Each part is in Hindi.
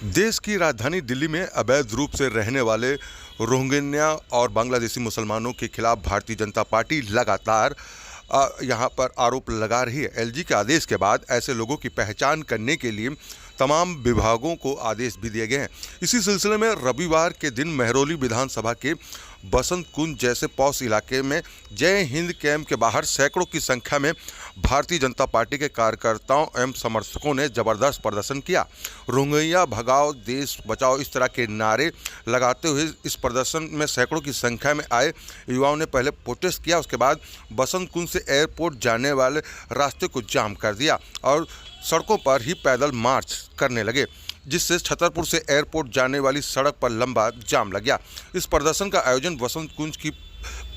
देश की राजधानी दिल्ली में अवैध रूप से रहने वाले रोहिंग्या और बांग्लादेशी मुसलमानों के खिलाफ भारतीय जनता पार्टी लगातार यहां पर आरोप लगा रही है। एलजी के आदेश के बाद ऐसे लोगों की पहचान करने के लिए तमाम विभागों को आदेश भी दिए गए हैं। इसी सिलसिले में रविवार के दिन महरौली विधानसभा के बसंत कुंज जैसे पॉश इलाके में जय हिंद कैंप के बाहर सैकड़ों की संख्या में भारतीय जनता पार्टी के कार्यकर्ताओं एवं समर्थकों ने जबरदस्त प्रदर्शन किया। रोहिंग्या भगाओ देश बचाओ इस तरह के नारे लगाते हुए इस प्रदर्शन में सैकड़ों की संख्या में आए युवाओं ने पहले प्रोटेस्ट किया, उसके बाद बसंत कुंज से एयरपोर्ट जाने वाले रास्ते को जाम कर दिया और सड़कों पर ही पैदल मार्च करने लगे, जिससे छतरपुर से एयरपोर्ट जाने वाली सड़क पर लंबा जाम लग गया। इस प्रदर्शन का आयोजन बसंत कुंज की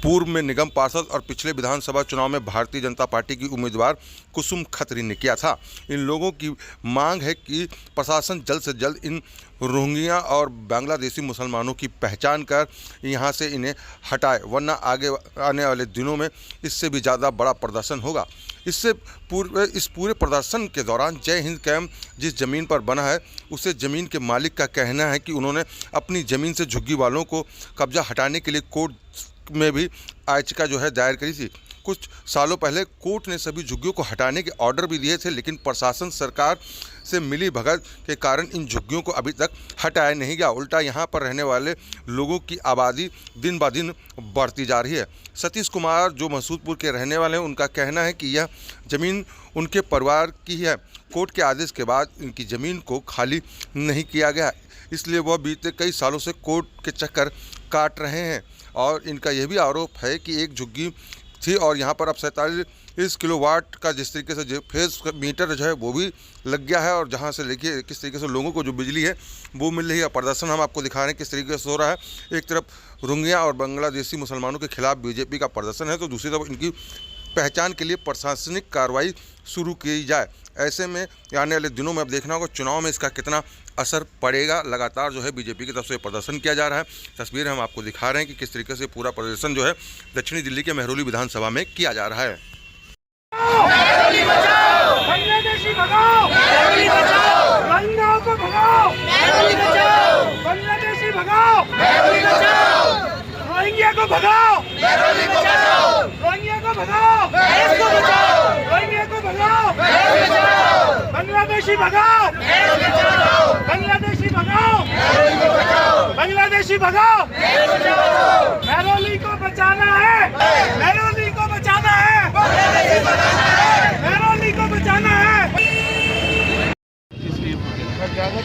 पूर्व में निगम पार्षद और पिछले विधानसभा चुनाव में भारतीय जनता पार्टी की उम्मीदवार कुसुम खत्री ने किया था। इन लोगों की मांग है कि प्रशासन जल्द से जल्द इन रोहिंग्या और बांग्लादेशी मुसलमानों की पहचान कर यहां से इन्हें हटाए, वरना आगे आने वाले दिनों में इससे भी ज़्यादा बड़ा प्रदर्शन होगा। इस पूरे प्रदर्शन के दौरान जय हिंद कैंप जिस ज़मीन पर बना है उसे ज़मीन के मालिक का कहना है कि उन्होंने अपनी ज़मीन से झुग्गी वालों को कब्जा हटाने के लिए कोर्ट में भी याचिका दायर करी थी। कुछ सालों पहले कोर्ट ने सभी झुग्गियों को हटाने के ऑर्डर भी दिए थे, लेकिन प्रशासन सरकार से मिली भगत के कारण इन झुग्गियों को अभी तक हटाया नहीं गया। उल्टा यहाँ पर रहने वाले लोगों की आबादी दिन ब दिन बढ़ती जा रही है। सतीश कुमार जो मसूदपुर के रहने वाले हैं, उनका कहना है कि यह ज़मीन उनके परिवार की है। कोर्ट के आदेश के बाद इनकी ज़मीन को खाली नहीं किया गया, इसलिए वह बीते कई सालों से कोर्ट के चक्कर काट रहे हैं। और इनका यह भी आरोप है कि एक झुग्गी थी और यहाँ पर अब 47 किलोवाट का जिस तरीके से फेस मीटर वो भी लग गया है, और जहाँ से देखिए किस तरीके से लोगों को जो बिजली है वो मिल रही है। प्रदर्शन हम आपको दिखा रहे हैं किस तरीके से हो रहा है। एक तरफ रोहिंग्या और बांग्लादेशी मुसलमानों के खिलाफ बीजेपी का प्रदर्शन है, तो दूसरी तरफ इनकी पहचान के लिए प्रशासनिक कार्रवाई शुरू की जाए। ऐसे में आने वाले दिनों में अब देखना होगा चुनाव में इसका कितना असर पड़ेगा। लगातार बीजेपी की तरफ से प्रदर्शन किया जा रहा है। तस्वीर हम आपको दिखा रहे हैं कि किस तरीके से पूरा प्रदर्शन दक्षिणी दिल्ली के महरौली विधानसभा में किया जा रहा है। बांग्लादेशी भगाओ, रोहिंग्या को भगाओ, बांग्लादेशी भगाओ, रोहिंग्या को भगाओ, रोहिंग्या को भगाओ, रोहिंग्या को भगाओ, बांग्लादेशी भगाओ, बांग्लादेशी भगाओ, बांग्लादेशी भगाओ, महरौली को बचाना है, महरौली को बचाना है, महरौली को बचाना है।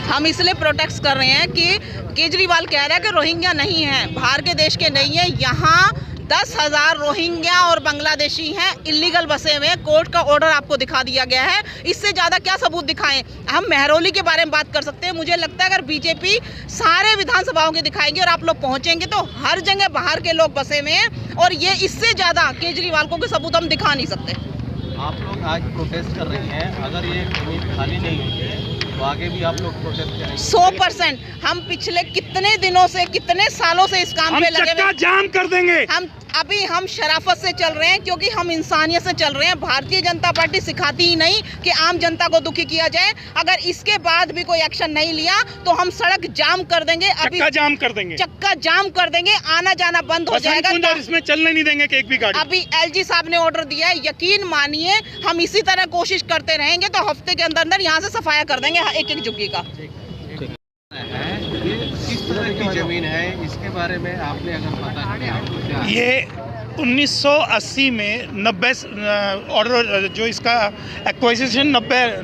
हम इसलिए प्रोटेस्ट कर रहे हैं कि केजरीवाल कह रहा है कि रोहिंग्या नहीं है, बाहर के देश के नहीं है। यहाँ 10,000 रोहिंग्या और बांग्लादेशी हैं, इलीगल बसे हुए हैं। कोर्ट का ऑर्डर आपको दिखा दिया गया है, इससे ज़्यादा क्या सबूत दिखाएं। हम महरौली के बारे में बात कर सकते हैं। मुझे लगता है अगर बीजेपी सारे विधानसभाओं के दिखाएंगे और आप लोग पहुंचेंगे तो हर जगह बाहर के लोग बसे हुए हैं, और ये इससे ज़्यादा केजरीवाल को कोई सबूत हम दिखा नहीं सकते। आप लोग आज प्रोटेस्ट कर रही हैं, अगर ये जमीन खाली नहीं होती है तो आगे भी आप लोग प्रोटेस्ट करेंगे? 100%। हम पिछले कितने दिनों से, कितने सालों से इस काम पे लगे हुए, जाम कर देंगे। हम शराफत से चल रहे हैं, क्योंकि हम इंसानियत से चल रहे हैं। भारतीय जनता पार्टी सिखाती ही नहीं कि आम जनता को दुखी किया जाए। अगर इसके बाद भी कोई एक्शन नहीं लिया तो हम सड़क जाम कर देंगे, अभी चक्का जाम कर देंगे, आना जाना बंद हो जाएगा। इसमें चलने नहीं देंगे कि एक भी गाड़ी। अभी एलजी साहब ने ऑर्डर दिया है, यकीन मानिए हम इसी तरह कोशिश करते रहेंगे तो हफ्ते के अंदर अंदर यहाँ से सफाया कर देंगे एक एक झुग्गी का। किस तरह की जमीन है, इसके बारे में आपने अगर पता है? ये 1980 में 90 ऑर्डर जो इसका एक्वाइजिशन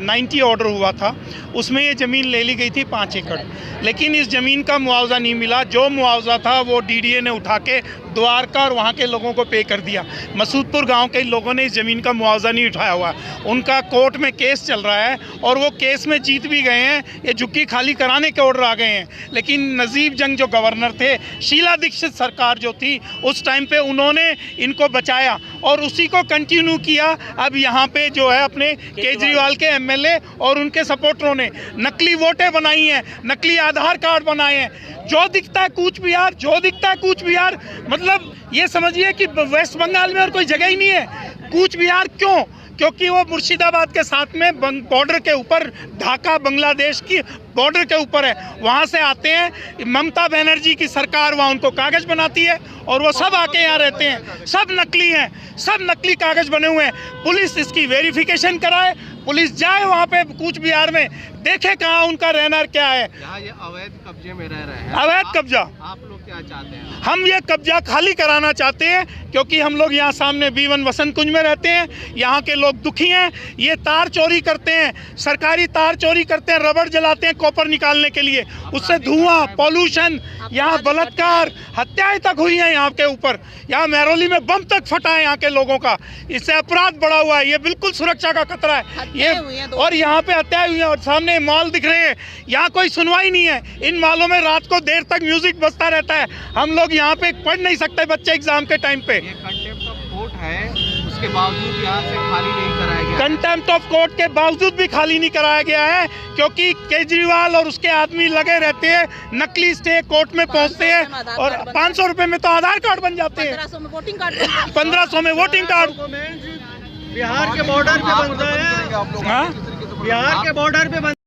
90 ऑर्डर हुआ था, उसमें ये ज़मीन ले ली गई थी 5 एकड़, लेकिन इस ज़मीन का मुआवजा नहीं मिला। जो मुआवजा था वो डीडीए ने उठा के द्वारका और वहाँ के लोगों को पे कर दिया। मसूदपुर गांव के लोगों ने इस ज़मीन का मुआवजा नहीं उठाया हुआ। उनका कोर्ट में केस चल रहा है और वो केस में जीत भी गए हैं। ये झुग्गी खाली कराने के ऑर्डर आ गए हैं, लेकिन नजीब जंग जो गवर्नर थे, शीला दीक्षित सरकार जो थी उस टाइम पे उन्होंने इनको बचाया और उसी को कंटिन्यू किया। अब यहाँ पे जो है अपने केजरीवाल के एमएलए और उनके सपोर्टरों ने नकली वोटें बनाई हैं, नकली आधार कार्ड बनाए हैं। जो दिखता है कूच बिहार, जो दिखता है कूच बिहार, मतलब ये समझिए कि वेस्ट बंगाल में और कोई जगह ही नहीं है। कूच बिहार क्यों? क्योंकि वो मुर्शिदाबाद के साथ में बॉर्डर के ऊपर ढाका बांग्लादेश की बॉर्डर के ऊपर है, वहाँ से आते हैं। ममता बनर्जी की सरकार वहाँ उनको कागज़ बनाती है और वो सब आके यहाँ रहते हैं। सब नकली हैं, सब नकली कागज़ बने हुए हैं। पुलिस इसकी वेरिफिकेशन कराए, पुलिस जाए वहाँ पे कूच बिहार में, देखे कहाँ उनका रहना क्या है। यहाँ ये अवैध कब्जे में रह रहे हैं। अवैध कब्जा, आप लोग क्या चाहते हैं? हम ये कब्जा खाली कराना चाहते हैं, क्योंकि हम लोग यहाँ सामने B1 वसंत कुंज में रहते हैं। यहाँ के लोग दुखी हैं। ये तार चोरी करते हैं, सरकारी तार चोरी करते हैं, रबड़ जलाते हैं कॉपर निकालने के लिए, उससे धुआं, पॉल्यूशन, यहाँ बलात्कार, हत्याएं तक हुई हैं यहाँ के ऊपर। यहाँ महरौली में बम तक फटा है यहाँ के लोगों का। इससे अपराध बढ़ा हुआ है, ये बिल्कुल सुरक्षा का खतरा है ये। और यहाँ पे हत्याएं हुई हैं और सामने मॉल दिख रहे हैं, यहाँ कोई सुनवाई नहीं है। इन मॉलों में रात को देर तक म्यूजिक बजता रहता है। हम लोग यहाँ पे पढ़ नहीं सकते बच्चे एग्जाम के टाइम पे। ये कंटेम्प्ट ऑफ कोर्ट है, उसके बावजूद यहाँ से खाली नहीं कराया गया। कंटेम्प्ट ऑफ कोर्ट के बावजूद भी खाली नहीं कराया गया है, क्योंकि केजरीवाल और उसके आदमी लगे रहते हैं, नकली स्टे कोर्ट में पहुंचते हैं और 500 रुपए में तो आधार कार्ड बन जाते हैं, 1500 में वोटिंग कार्ड 1500 में वोटिंग कार्ड। बिहार के बॉर्डर पे बनता है, हाँ, बिहार के बॉर्डर पे बनता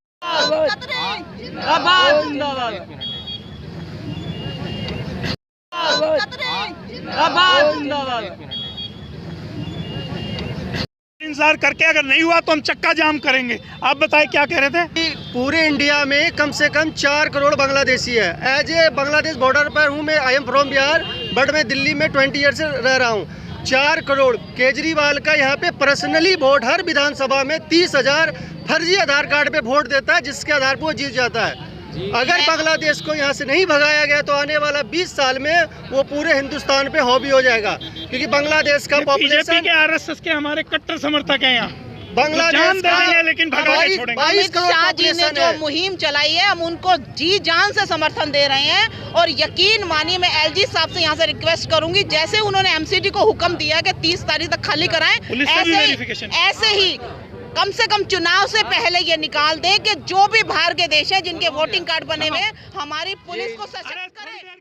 इंतजार करके अगर नहीं हुआ तो हम चक्का जाम करेंगे। आप बताएं क्या कह रहे थे? पूरे इंडिया में कम से कम 4 करोड़ बांग्लादेशी है। एज ए बांग्लादेश बॉर्डर पर हूँ मैं, I am from Bihar, but मैं दिल्ली में 20 ईयर से रह रहा हूँ। 4 करोड़ केजरीवाल का यहाँ पे पर्सनली वोट, हर विधानसभा में 30,000 फर्जी आधार कार्ड पे वोट देता है, जिसके आधार पर वो जीत जाता है। अगर बांग्लादेश को यहाँ से नहीं भगाया गया तो आने वाला 20 साल में वो पूरे हिंदुस्तान पे हावी हो जाएगा, क्योंकि बांग्लादेश का बीजेपी पॉपुलेशन, के RSS के हमारे कट्टर समर्थक हैं यहाँ। बांग्लादेश जान दे देंगे लेकिन भगा के छोड़ेंगे। 22 करोड़ शाह जी ने पॉपुलेशन जो है। मुहिम चलाई है, हम उनको जी जान से समर्थन दे रहे हैं। और यकीन मानिए, मैं LG साहब से यहाँ से रिक्वेस्ट करूंगी, जैसे उन्होंने MCD को हुक्म दिया कि 30 तारीख तक खाली कराएं, पुलिस से भी वेरिफिकेशन। ऐसे ही कम से कम चुनाव से पहले ये निकाल दें कि जो भी बाहर के देश हैं जिनके वोटिंग कार्ड बने हुए हैं, हमारी पुलिस को सशक्त करें।